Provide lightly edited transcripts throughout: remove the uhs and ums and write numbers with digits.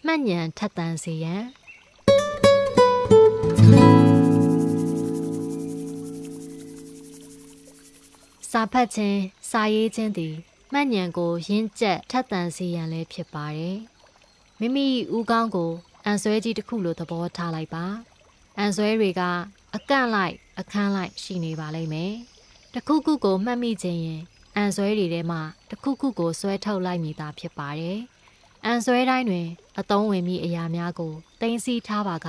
မှတ်ဉာဏ်ထက်သန်စေရန်စာဖတ်ခြင်းစာရေးခြင်းသည်မှတ်ဉာဏ်ကိုရင့်ကျက်ထက်သန်စေရန်လည်းဖြစ်ပါတယ်။မိမိဦးခေါင်းကိုအံဆွဲကြီးတစ်ခုလိုသဘောထားလိုက်ပါ။အံဆွဲတွေကအကန့်လိုက်အခန်းလိုက်ရှိနေပါလိမ့်မယ်။တစ်ခုခုကိုမှတ်မိခြင်းရင်အံဆွဲတွေထဲမှာတစ်ခုခုကိုဆွဲထုတ်လိုက်မိတာဖြစ်ပါတယ်။အံဆွဲတိုင်းတွင်အသုံးဝင်မိအရာများကိုသိမ်းဆည်းထားပါက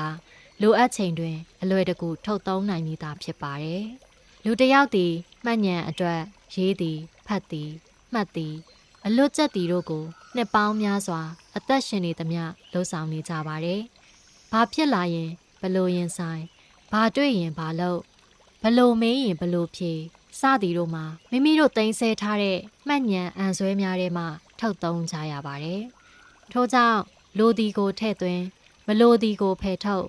လိုအပ်ချိန်တွင်အလွယ်တကူထုတ်သုံးနိုင်မိတာဖြစ်ပါတယ်။လူတစ်ယောက်သည်မှတ်ဉာဏ်အတွက်ရေးသည်ဖတ်သည်မှတ်သည်အလွတ်ကျက်သည်တို့ကိုနှစ်ပေါင်းများစွာအသက်ရှင်နေသမျှလှုပ်ဆောင်နေကြပါတယ်။ဘာဖြစ်လာရင်ဘလို့ရင်ဆိုင်ဘာတွေ့ရင်ဘာလုပ်ဘလို့မင်းရင်ဘလို့ဖြေစသည်တို့မှာမိမိတို့သိမ်းဆည်းထားတဲ့မှတ်ဉာဏ်အံဆွဲများထဲမှထုတ်သုံးကြရပါတယ်။ထို့ကြောင့်လိုသည်ကိုထည့်သွင်းမလိုသည်ကိုဖယ်ထုတ်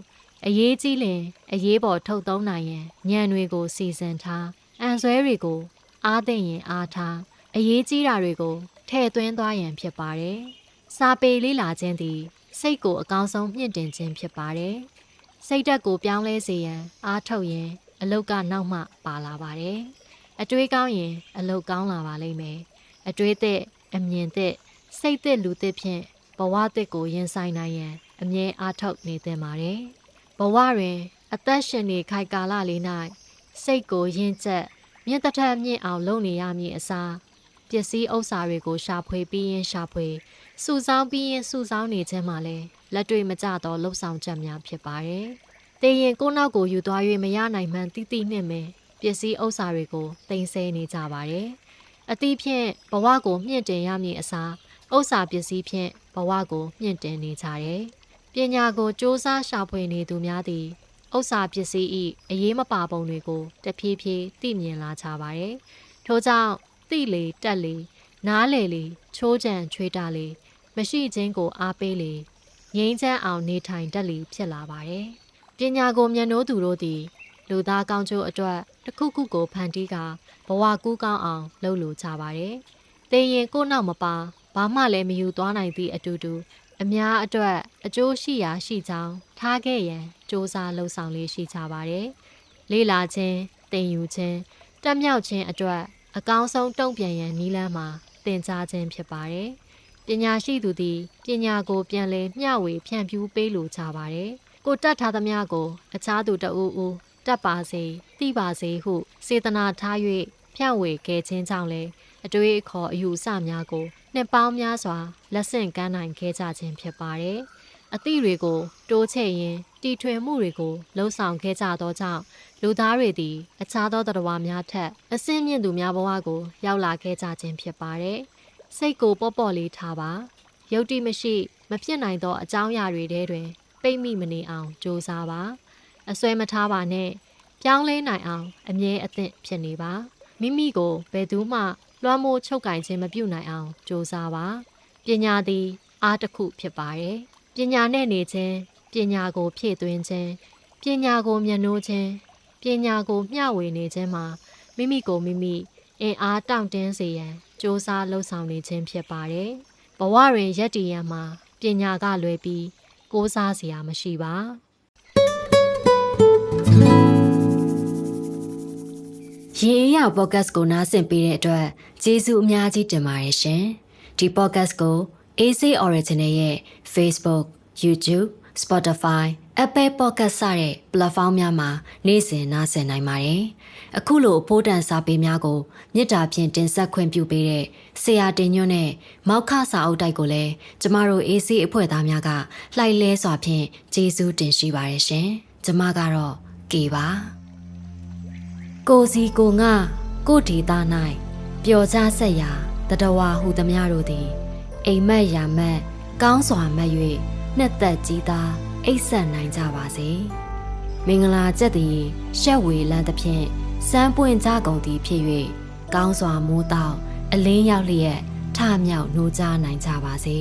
အရေးကြီးလင်အရေးပေါ်ထုတ်သုံးနိုင်ရန်ဉာဏ်တွေကိုစီစဉ်ထားအံဆွဲတွေကိုအားသိရင်အားထားအရေးကြီးတာတွေကိုထည့်သွင်းသွားရန်ဖြစ်ပါတယ်။စာပေလေ့လာခြင်းသည်စိတ်ကိုအကောင်းဆုံးမြင့်တင်ခြင်းဖြစ်ပါတယ်။စိတ်ဓာတ်ကိုပြောင်းလဲစေရန်အားထုတ်ရင်အလုတ်ကနောက်မှပါလာပါတယ်။အတွေးကောင်းရင်အလုတ်ကောင်းလာပါလိမ့်မယ်။အတွေးသက်အမြင်သက်စိတ်သက်လူသက်ဖြင့်ဘဝသက်ကိုရင်ဆိုင်နိုင်ရန်အမြဲအားထုတ်နေသင့်ပါတယ်။ဘဝတွင်အသက်ရှင်နေခိုက်ကာလလေး၌စိတ်ကိုရင့်ကျက်မြင့်တထက်မြင့်အောင်လုပ်နေရမည်အစားပစ္စည်းဥစ္စာတွေကိုရှာဖွေပြီးရင်ရှာဖွေစုဆောင်းပြီးရင်စုဆောင်းနေခြင်းမှာလဲလက်တွေ့မကျသောလှုပ်ဆောင်ချက်များဖြစ်ပါတယ်။တေရင်ကိုနောက်ကိုယူသွား၍မရနိုင်မှန်းတိတိနဲ့မယ်ပစ္စည်းဥစ္စာတွေကိုတင်ဆဲနေကြပါတယ်။အသည့်ဖြင့်ဘဝကိုမြင့်တင်ရမည်အစားဥစ္စာပစ္စည်းဖြင့်ဘဝကိုမြင့်တင်နေကြတယ်။ပညာကိုစ조사ရှာဖွေနေသူများသည်ဥစ္စာပစ္စည်း၏အရေးမပါပုံတွေကိုတဖြည်းဖြည်းသိမြင်လာကြပါတယ်။ထို့ကြောင့်သိလေတက်လေနားလေလေချိုးချံချွေးတာလေမရှိခြင်းကိုအားပေးလေငြိမ်းချမ်းအောင်နေထိုင်တတ်လေဖြစ်လာပါတယ်။ပညာကိုမျက်နှိုးသူတို့သည်လူသားကောင်းကျိုးအတွက်တစ်ခုခုကိုဖန်တီးကာဘဝကူးကောင်းအောင်လုပ်လိုကြပါတယ်။သိရင်ကိုနောက်မပါဘာမှလည်းမယူသွားနိုင်သည့်အတူတူအများအတွက်အကျိုးရှိရာရှိကြောင်းထားခဲ့ရန်စ조사လှုံ့ဆော်လေးရှိကြပါတယ်။လေ့လာခြင်းသင်ယူခြင်းတက်မြောက်ခြင်းအတွက်အကောင်းဆုံးတုံ့ပြန်ရန်နည်းလမ်းမှာသင်ကြားခြင်းဖြစ်ပါတယ်။ပညာရှိသူသည်ပညာကိုပြန်လည်မျှဝေဖြန့်ဖြူးပေးလိုကြပါတယ်။ကိုတတ်ထားသမျှကိုအခြားသူတဦးဦးတတ်ပါစေသိပါစေဟုစေတနာထား၍ဖြန့်ဝေခဲ့ခြင်းကြောင့်လည်းအတွေ့အခေါ်အယူအဆများကိုနှစ်ပေါင်းများစွာလက်ဆင့်ကမ်းနိုင်ခဲ့ကြခြင်းဖြစ်ပါတယ်။အသည့်တွေကိုတိုးချဲ့ရင်တီထွင်မှုတွေကိုလှုံ့ဆော်ခဲ့ကြသောကြောင့်လူသားတွေသည်အခြားသောတရားများထက်အဆင့်မြင့်သူများဘဝကိုရောက်လာခဲ့ကြခြင်းဖြစ်ပါတယ်။စိတ်ကိုပေါ့ပေါ့လေးထားပါ။ယုတ်တိမရှိမဖြစ်နိုင်သောအကြောင်းအရာတွေထဲတွင်ပိတ်မိမနေအောင်ကြိုးစားပါ။အစွဲမထားပါနဲ့ပြောင်းလဲနိုင်အောင်အမြဲအသင့်ဖြစ်နေပါ။မိမိကိုဘယ်သူမှလွှမ်းမိုးချုပ်ကင်ခြင်းမပြုနိုင်အောင်ကြိုးစားပါပညာသည်အားတစ်ခုဖြစ်ပါတယ်ပညာနဲ့နေခြင်းပညာကိုဖြည့်သွင်းခြင်းပညာကိုမျက်နှိုးခြင်းပညာကိုမျှဝေနေခြင်းမှာမိမိကိုမိမိအင်အားတောင့်တင်းစေရန်စ조사လှုံ့ဆော်နေခြင်းဖြစ်ပါတယ်ဘဝတွင်ရပ်တည်ရန်မှာပညာကလွယ်ပြီးကိုးစားစရာမရှိပါရေအေးရ podcast ကိုနားဆင်ပေးတဲ့အတွက်ကျေးဇူးအများကြီးတင်ပါတယ်ရှင်။ဒီ podcast ကို AC Original ရဲ့ Facebook, YouTube, Spotify, Apple Podcast စတဲ့ platform များမှာနေ့စဉ်နားဆင်နိုင်ပါတယ်။အခုလိုအဖို့တန်စာပေများကိုမေတ္တာဖြင့်တင်ဆက်ခွင့်ပြုပေးတဲ့ဆရာတင်ညွန့်နဲ့မောက်ခစာအုပ်တိုက်ကိုလည်းကျမတို့ AC အဖွဲ့သားများကလှိုက်လဲစွာဖြင့်ကျေးဇူးတင်ရှိပါတယ်ရှင်။ကျမကတော့ကေပါကိုစီကိုငါကိုဒေသ၌ပျော်ကြဆက်ရာတတဝါဟုသမျှတို့သည်အိမ်မက်ရာမက်ကောင်းစွာမက်၍နှစ်သက်ကြီးသာအိပ်ဆက်နိုင်ကြပါစေမင်္ဂလာကျက်သည်ရှက်ဝေလန်းသဖြင့်စမ်းပွင့်ကြကုန်သည်ဖြစ်၍ကောင်းစွာမိုးတောက်အလင်းရောက်လျက်ထမြောက်နှိုးကြနိုင်ကြပါစေ